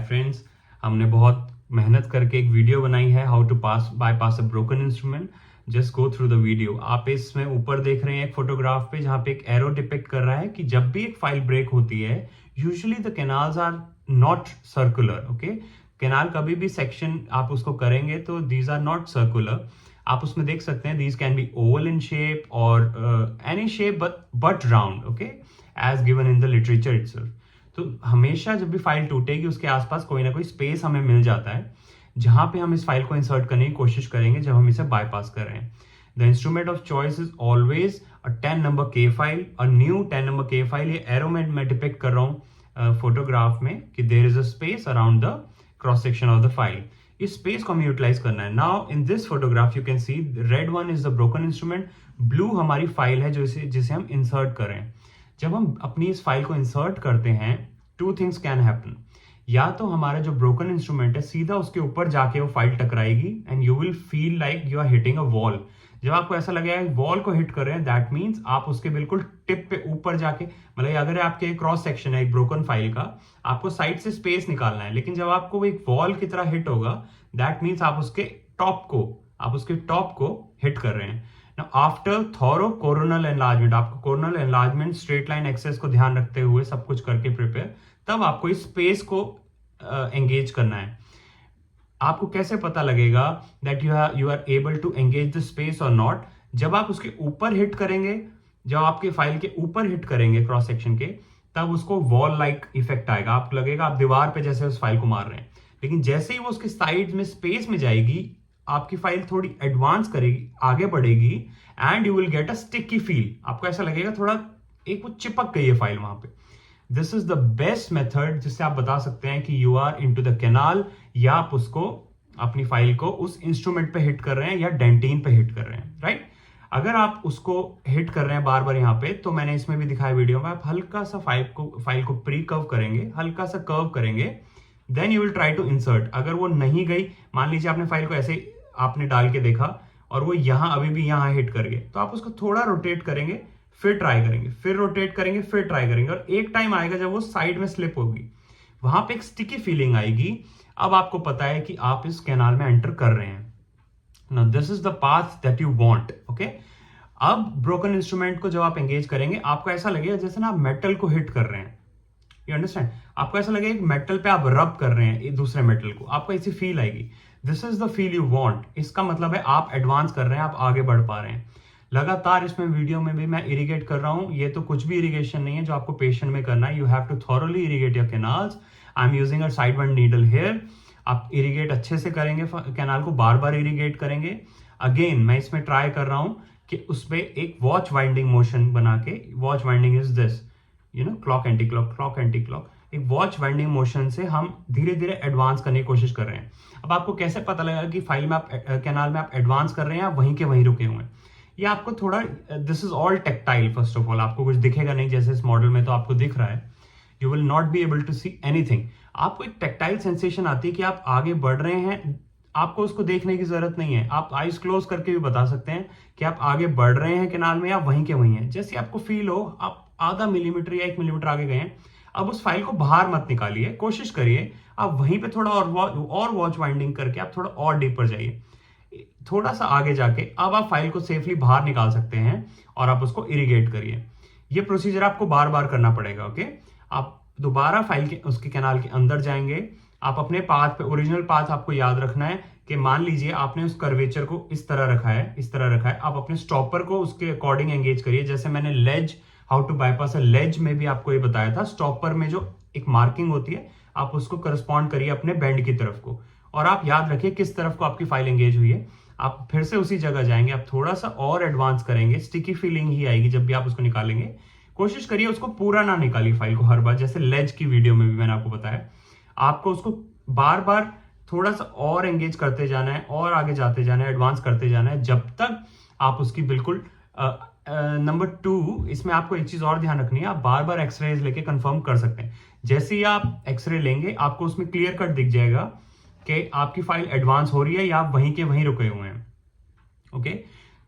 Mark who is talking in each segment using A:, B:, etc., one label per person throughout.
A: Friends, हमने बहुत मेहनत करके एक वीडियो बनाई है how to bypass a broken instrument. Just go through the video. आप इसमें ऊपर देख रहे हैं एक फोटोग्राफ पे जहां पे एक एरो डिपिक्ट कर रहा है कि जब भी एक फाइल ब्रेक होती है usually the canals are not circular. Okay, canal कभी भी सेक्शन आप उसको करेंगे तो दीज आर नॉट सर्कुलर। आप उसमें देख सकते हैं these can be oval in shape और any shape but round, okay, as given in the literature itself. तो हमेशा जब भी फाइल टूटेगी उसके आसपास कोई ना कोई स्पेस हमें मिल जाता है जहां पे हम इस फाइल को इंसर्ट करने की कोशिश करेंगे जब हम इसे बाईपास कर रहे हैं। The instrument of choice is always a 10 number के फाइल, अ न्यू 10 नंबर के फाइल। ये एरो मैं डिपिक्ट कर रहा हूँ फोटोग्राफ में कि there is a space around the cross section of the file. इस स्पेस को हमें यूटिलाइज करना है। Now in this photograph you can see red one is the broken instrument, blue हमारी फाइल है जिसे हम इंसर्ट कर रहे हैं। जब हम अपनी इस फाइल को इंसर्ट करते हैं टू थिंग्स कैन हैपन। या तो हमारा जो ब्रोकन इंस्ट्रूमेंट है सीधा उसके ऊपर जाके वो फाइल टकराएगी and you will feel like you are hitting a wall. जब आपको ऐसा लगेगा वॉल को हिट कर रहे हैं दैट मीन्स आप उसके बिल्कुल टिप पे ऊपर जाके, मतलब अगर आपके क्रॉस सेक्शन है एक ब्रोकन फाइल का, आपको साइड से स्पेस निकालना है, लेकिन जब आपको एक वॉल की तरह हिट होगा दैट मीन्स आप उसके टॉप को हिट कर रहे हैं। आफ्टर थॉरो कोरोनल एनलार्जमेंट, आपको coronal enlargement straight line access को ध्यान रखते हुए सब कुछ करके प्रिपेयर, तब आपको इस स्पेस को एंगेज करना है। आपको कैसे पता लगेगा that you are able to engage the space और नॉट? जब आप उसके ऊपर हिट करेंगे, जब आपके फाइल के ऊपर हिट करेंगे क्रॉस सेक्शन के, तब उसको वॉल लाइक इफेक्ट आएगा। आपको लगेगा आप दीवार पे जैसे उस फाइल को मार रहे हैं। लेकिन जैसे ही वो उसके साइड में स्पेस में जाएगी आपकी फाइल थोड़ी एडवांस करेगी, आगे बढ़ेगी and you will get a sticky feel. आपको ऐसा लगेगा थोड़ा एक वो चिपक गई है फाइल वहां पे। This is the best method जिससे आप बता सकते हैं कि you are into the canal, या आप उसको अपनी फाइल को उस इंस्ट्रूमेंट पे हिट कर रहे हैं या डेंटिन पे हिट कर रहे हैं, राइट? अगर आप उसको हिट कर रहे हैं बार बार यहाँ पे, तो मैंने इसमें भी दिखाया वीडियो में, आप हल्का सा फाइल को प्री कर्व करेंगे, हल्का सा कर्व करेंगे, then you will try to insert. अगर वो नहीं गई, मान लीजिए आपने फाइल को ऐसे आपने डाल के देखा और वो यहां अभी भी यहां हिट कर गए, तो आप उसको थोड़ा रोटेट करेंगे, फिर ट्राई करेंगे, फिर रोटेट करेंगे, फिर ट्राई करेंगे, और एक टाइम आएगा जब वो साइड में स्लिप होगी, वहां पे एक स्टिकी फीलिंग आएगी। अब आपको पता है कि आप इस कैनाल में एंटर कर रहे हैं। Now this is the path that you want, okay. अब ब्रोकन इंस्ट्रूमेंट को जब आप एंगेज करेंगे आपको ऐसा लगेगा जैसे ना आप मेटल को हिट कर रहे हैं। You understand? आपको ऐसा लगेगा मेटल पे आप रब कर रहे हैं दूसरे मेटल को, आपको ऐसी फील आएगी। This is the feel you want. इसका मतलब है आप एडवांस कर रहे हैं, आप आगे बढ़ पा रहे हैं। लगातार इसमें वीडियो में भी मैं इरिगेट कर रहा हूं। ये तो कुछ भी इरिगेशन नहीं है जो आपको पेशेंट में करना है। You have to thoroughly irrigate your canals. I am using a side one needle here. आप इरिगेट अच्छे से करेंगे, कैनाल को बार बार इरिगेट करेंगे। अगेन मैं इसमें ट्राई कर रहा हूं कि उसपे एक वॉच वाइंडिंग मोशन बना के, watch winding is this, you know, clock anti clock, clock anti clock, एक वॉच वाइंडिंग मोशन से हम धीरे धीरे एडवांस करने की कोशिश कर रहे हैं। अब आपको कैसे पता लगेगा कि फाइल में आप कैनाल में आप एडवांस कर रहे हैं, आप वहीं के वहीं रुके हुए हैं? ये आपको थोड़ा, this is all tactile. First of all आपको कुछ दिखेगा नहीं, जैसे इस मॉडल में तो आपको दिख रहा है। You will not be able to see anything. आपको एक टेक्टाइल सेंसेशन आती है कि आप आगे बढ़ रहे हैं, आपको उसको देखने की जरूरत नहीं है। आप आईज क्लोज करके भी बता सकते हैं कि आप आगे बढ़ रहे हैं कैनाल में, आप वहीं के वहीं हैं। जैसे आपको फील हो आप आधा मिलीमीटर या 1 मिलीमीटर आगे गए हैं, अब उस फाइल को बाहर मत निकालिए, कोशिश करिए आप वहीं पे थोड़ा और वॉच वाइंडिंग करके आप थोड़ा और डीपर जाइए, थोड़ा सा आगे जाके अब आप फाइल को सेफली बाहर निकाल सकते हैं और आप उसको इरिगेट करिए। ये प्रोसीजर आपको बार बार करना पड़ेगा, ओके। आप दोबारा फाइल के उसके कैनाल के अंदर जाएंगे। आप अपने पाथ पे, ओरिजिनल पाथ आपको याद रखना है कि मान लीजिए आपने उस कर्वेचर को इस तरह रखा है, इस तरह रखा है, आप अपने स्टॉपर को उसके अकॉर्डिंग एंगेज करिए। जैसे मैंने लेज, हाउ टू बाईपास अ लेज में भी आपको ये बताया था, स्टॉपर में जो एक मार्किंग होती है आप उसको करस्पॉन्ड करिए अपने बेंड की तरफ को, और आप याद रखिए किस तरफ को आपकी फाइल एंगेज हुई है। आप फिर से उसी जगह जाएंगे, आप थोड़ा सा और एडवांस करेंगे, स्टिकी फीलिंग ही आएगी जब भी आप उसको निकालेंगे। कोशिश करिए उसको पूरा ना निकालिए फाइल को हर बार, जैसे लेज की वीडियो में भी मैंने आपको बताया। आपको उसको बार बार थोड़ा सा और एंगेज करते जाना है और आगे जाते जाना है, एडवांस करते जाना है, जब तक आप उसकी बिल्कुल नंबर 2, इसमें आपको एक चीज और ध्यान रखनी है, आप बार बार एक्सरेज लेके कंफर्म कर सकते हैं। जैसे ही आप एक्सरे लेंगे आपको उसमें क्लियर कट दिख जाएगा कि आपकी फाइल एडवांस हो रही है या आप वहीं के वहीं रुके हुए हैं, ओके।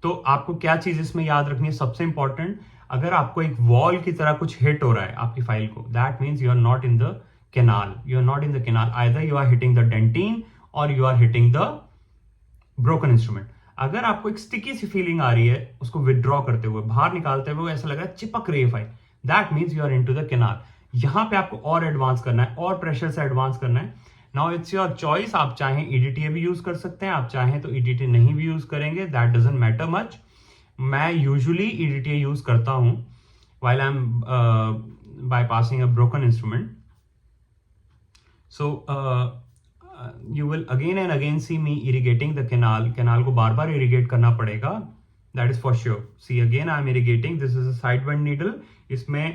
A: तो आपको क्या चीज इसमें याद रखनी है, सबसे इंपॉर्टेंट, अगर आपको एक वॉल की तरह कुछ हिट हो रहा है आपकी फाइल को, that means you are not in the canal. You are not in the canal. Either you are hitting the dentine or you are hitting the broken instrument. अगर आपको एक स्टिकी सी फीलिंग आ रही है उसको विदड्रॉ करते हुए, बाहर निकालते हुए ऐसा लग रहा है चिपक रही है file, that means you are into the canal. यहां पे आपको और एडवांस करना है, और प्रेशर से एडवांस करना है. Now it's your choice. आप चाहें ईडीटीए भी यूज कर सकते हैं, आप चाहें तो ईडीटीए नहीं भी यूज करेंगे, दैट डजंट मैटर मच. मैं यूजुअली ईडीटीए यूज करता हूं while I am bypassing a broken instrument. So you will again and again see me irrigating the canal. Canal को बार बार irrigate करना पड़ेगा, that is for sure. See again I am irrigating. This is a sidebend needle. इसमें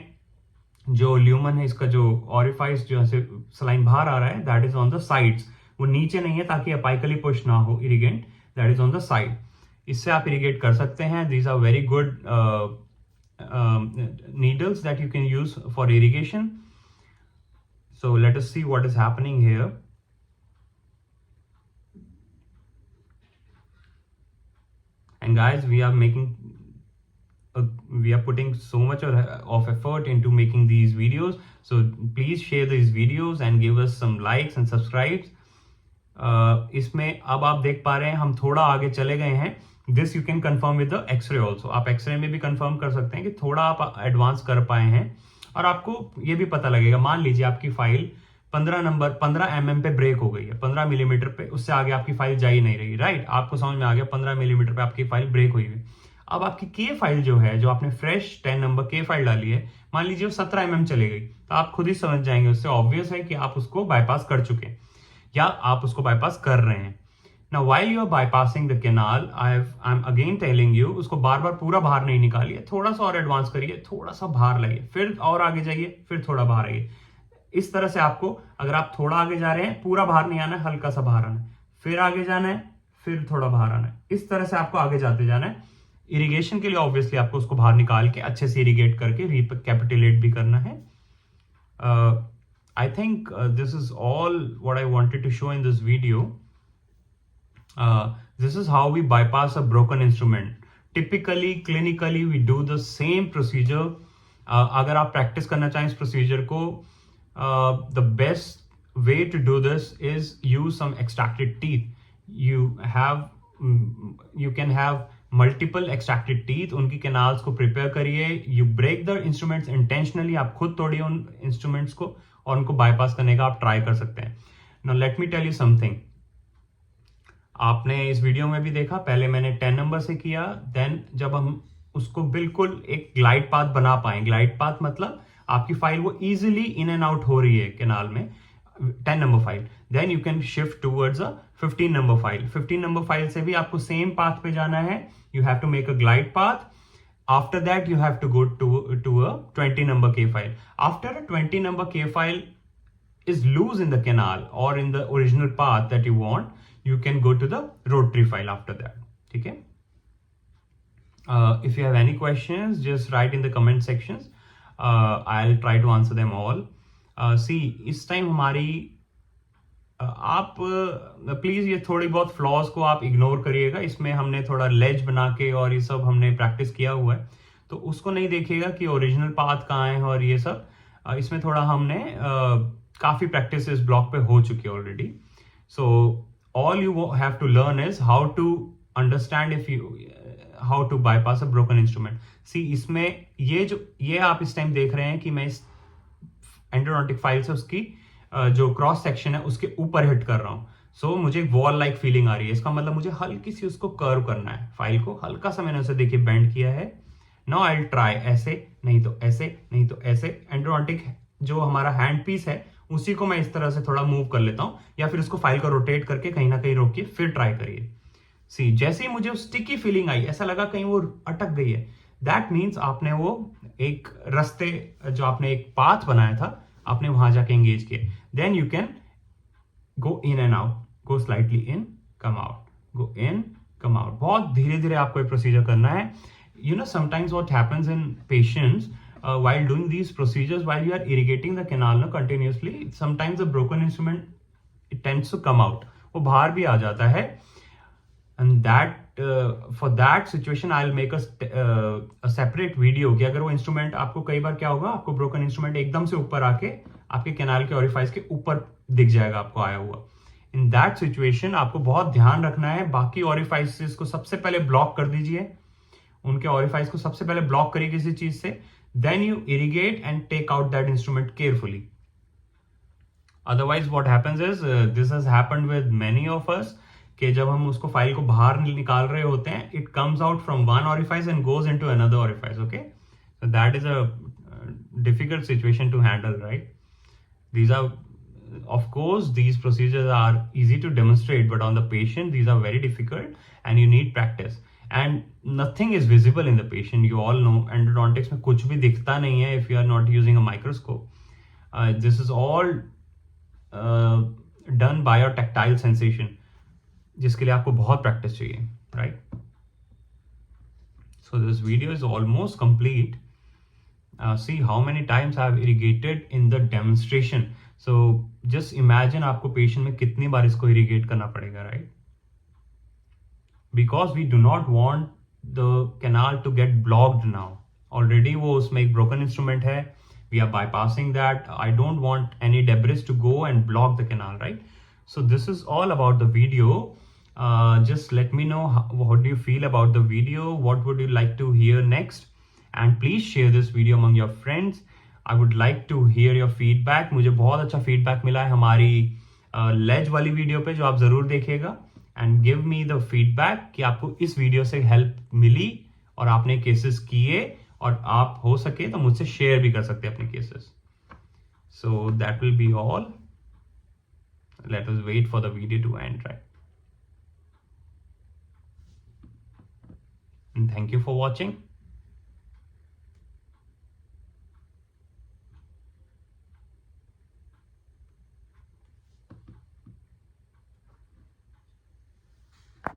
A: जो lumen है, इसका जो orifice जो ऐसे सलाइन बाहर आ रहा है, that is on the sides. वो नीचे नहीं है ताकि apically push ना हो irrigant, that is on the side. इससे आप irrigate कर सकते हैं. These are very good needles that you can use for irrigation. So let us see what is happening here. And guys, we are putting so much of effort into making these videos. So please share these videos and give us some likes and subscribes. इसमें अब आप देख पा रहे हैं हम थोड़ा आगे चले गए हैं. This you can confirm with the x-ray also. आप एक्सरे में भी कंफर्म कर सकते हैं कि थोड़ा आप एडवांस कर पाए हैं. और आपको ये भी पता लगेगा, मान लीजिए आपकी फाइल 15 mm पे ब्रेक हो गई है, 15 मिलीमीटर पे, उससे आगे आपकी फाइल जा ही नहीं रही, राइट. आपको समझ में आ गया 15 मिलीमीटर पे आपकी फाइल ब्रेक हुई है. अब आपकी के फाइल जो है, जो आपने फ्रेश 10 नंबर के फाइल डाली है, मान लीजिए वो 17 mm चली गई, तो आप खुद ही समझ जाएंगे, उससे ऑब्वियस है कि आप उसको बाईपास कर चुके हैं या आप उसको बाईपास कर रहे हैं. Now while you are bypassing the canal, I'm again telling you, उसको बार बार पूरा बाहर नहीं निकालिए, थोड़ा सा और एडवांस करिए, थोड़ा सा बाहर लाइए, फिर और आगे जाइए, फिर थोड़ा बाहर आइए. इस तरह से आपको, अगर आप थोड़ा आगे जा रहे हैं, पूरा बाहर नहीं आना है, हल्का सा बाहर आना है, फिर आगे जाना है, फिर थोड़ा बाहर आना है. इस तरह से आपको आगे जाते जाना है. इरिगेशन के लिए ऑब्वियसली आपको उसको बाहर निकाल के अच्छे से इरिगेट करके रिकैपिटुलेट भी करना है. I think this is all what I wanted to show in this video. This is how we bypass a broken instrument. Typically, clinically, we do the same procedure. अगर आप प्रैक्टिस करना चाहें इस प्रोसीजर को, the best way to do this is use some extracted teeth. You can have multiple extracted teeth. उनकी canals को prepare करिए. You break the instruments intentionally. आप खुद तोड़िए उन instruments को और उनको bypass करने का आप try कर सकते हैं. Now let me tell you something. आपने इस वीडियो में भी देखा, पहले मैंने 10 नंबर से किया, देन जब हम उसको बिल्कुल एक ग्लाइड पाथ बना पाए, ग्लाइड पाथ मतलब आपकी फाइल वो इजीली इन एंड आउट हो रही है कैनाल में, 10 number file, then you can shift towards a 15 number file. 15 number file से भी आपको सेम पाथ पे जाना है. You have to make a glide path. After that you have to go to a 20 number के file. After a 20 number के file is loose in the canal or in the original path that you want, you can go to the rotary file after that. Okay. If you have any questions, just write in the comment sections. I'll try to answer them all. See, इस time हमारी आप please ये थोड़ी बहुत flaws को आप ignore करिएगा. इसमें हमने थोड़ा लेज बना के और ये सब हमने प्रैक्टिस किया हुआ है, तो उसको नहीं देखिएगा कि ओरिजिनल पाथ कहाँ है और ये सब. इसमें थोड़ा हमने काफी प्रैक्टिस इस ब्लॉक पे हो चुकी है already. So all you have to learn is how to understand if you how to bypass a broken instrument. See, इसमें ये आप इस टाइम देख रहे हैं कि मैं इस एंडोडोंटिक फाइल से उसकी जो क्रॉस सेक्शन है उसके ऊपर हिट कर रहा हूं. सो मुझे वॉल लाइक फीलिंग आ रही है. इसका मतलब मुझे हल्की सी उसको कर्व करना है, फाइल को हल्का सा मैंने उसे देखिए बेंड किया है. नाउ आई विल ट्राई, ऐसे नहीं तो ऐसे, नहीं तो ऐसे. एंडोडोंटिक जो हमारा हैंड पीस है उसी को मैं इस तरह से थोड़ा मूव कर लेता हूं, या फिर उसको फाइल को रोटेट करके कहीं ना कहीं रोकिए, फिर ट्राई करिए. सी, जैसे ही मुझे स्टिकी फीलिंग आई, ऐसा लगा कहीं वो अटक गई है, दैट मीन्स आपने वो एक रास्ते, जो आपने एक पाथ बनाया था, आपने वहां जाके एंगेज किया. Then you can go in and out, go slightly in, come out, go in, come out. बहुत धीरे धीरे आपको ये प्रोसीजर करना है. You know, sometimes what happens in patients while doing these procedures, while you are irrigating the canal continuously, sometimes the broken instrument it tends to come out, वो बाहर भी आ जाता है. And that for that situation I'll make a separate video कि अगर वो instrument आपको, कई बार क्या होगा, आपको broken instrument एकदम से ऊपर आके आपके कैनाल के ऑरिफाइस के ऊपर दिख जाएगा आपको आया हुआ। इन दैट सिचुएशन आपको बहुत ध्यान रखना है, बाकी ऑरिफाइसेस को सबसे पहले ब्लॉक कर दीजिए, उनके ऑरिफाइस को सबसे पहले ब्लॉक करिए किसी चीज से, then you irrigate and take out that instrument carefully. Otherwise what happens is, this has happened with many of us, कि जब हम उसको फाइल को बाहर निकाल रहे होते हैं, it comes out from one orifice and goes into another orifice, okay. So that is a difficult situation to handle, right? These are, of course, these procedures are easy to demonstrate, but on the patient these are very difficult and you need practice, and nothing is visible in the patient. You all know endodontics में कुछ भी दिखता नहीं है if you are not using a microscope. This is all done by your tactile sensation, जिसके लिए आपको बहुत प्रैक्टिस चाहिए, right? So this video is almost complete. See how many times I have irrigated in the demonstration. So just imagine आपको patient में कितनी बार इसको irrigate करना पड़ेगा, right? Because we do not want the canal to get blocked now. Already वो उसमें एक broken instrument है. We are bypassing that. I don't want any debris to go and block the canal, right? So this is all about the video. Just let me know what do you feel about the video. What would you like to hear next? And please share this video among your friends. I would like to hear your feedback. मुझे बहुत अच्छा feedback मिला है हमारी लेज वाली video पे, जो आप जरूर देखिएगा, and give me the feedback कि आपको इस वीडियो से हेल्प मिली और आपने केसेस किए, और आप हो सके तो मुझसे शेयर भी कर सकते हैं अपने cases. So that will be all. Let us wait for the video to end, right? And thank you for watching.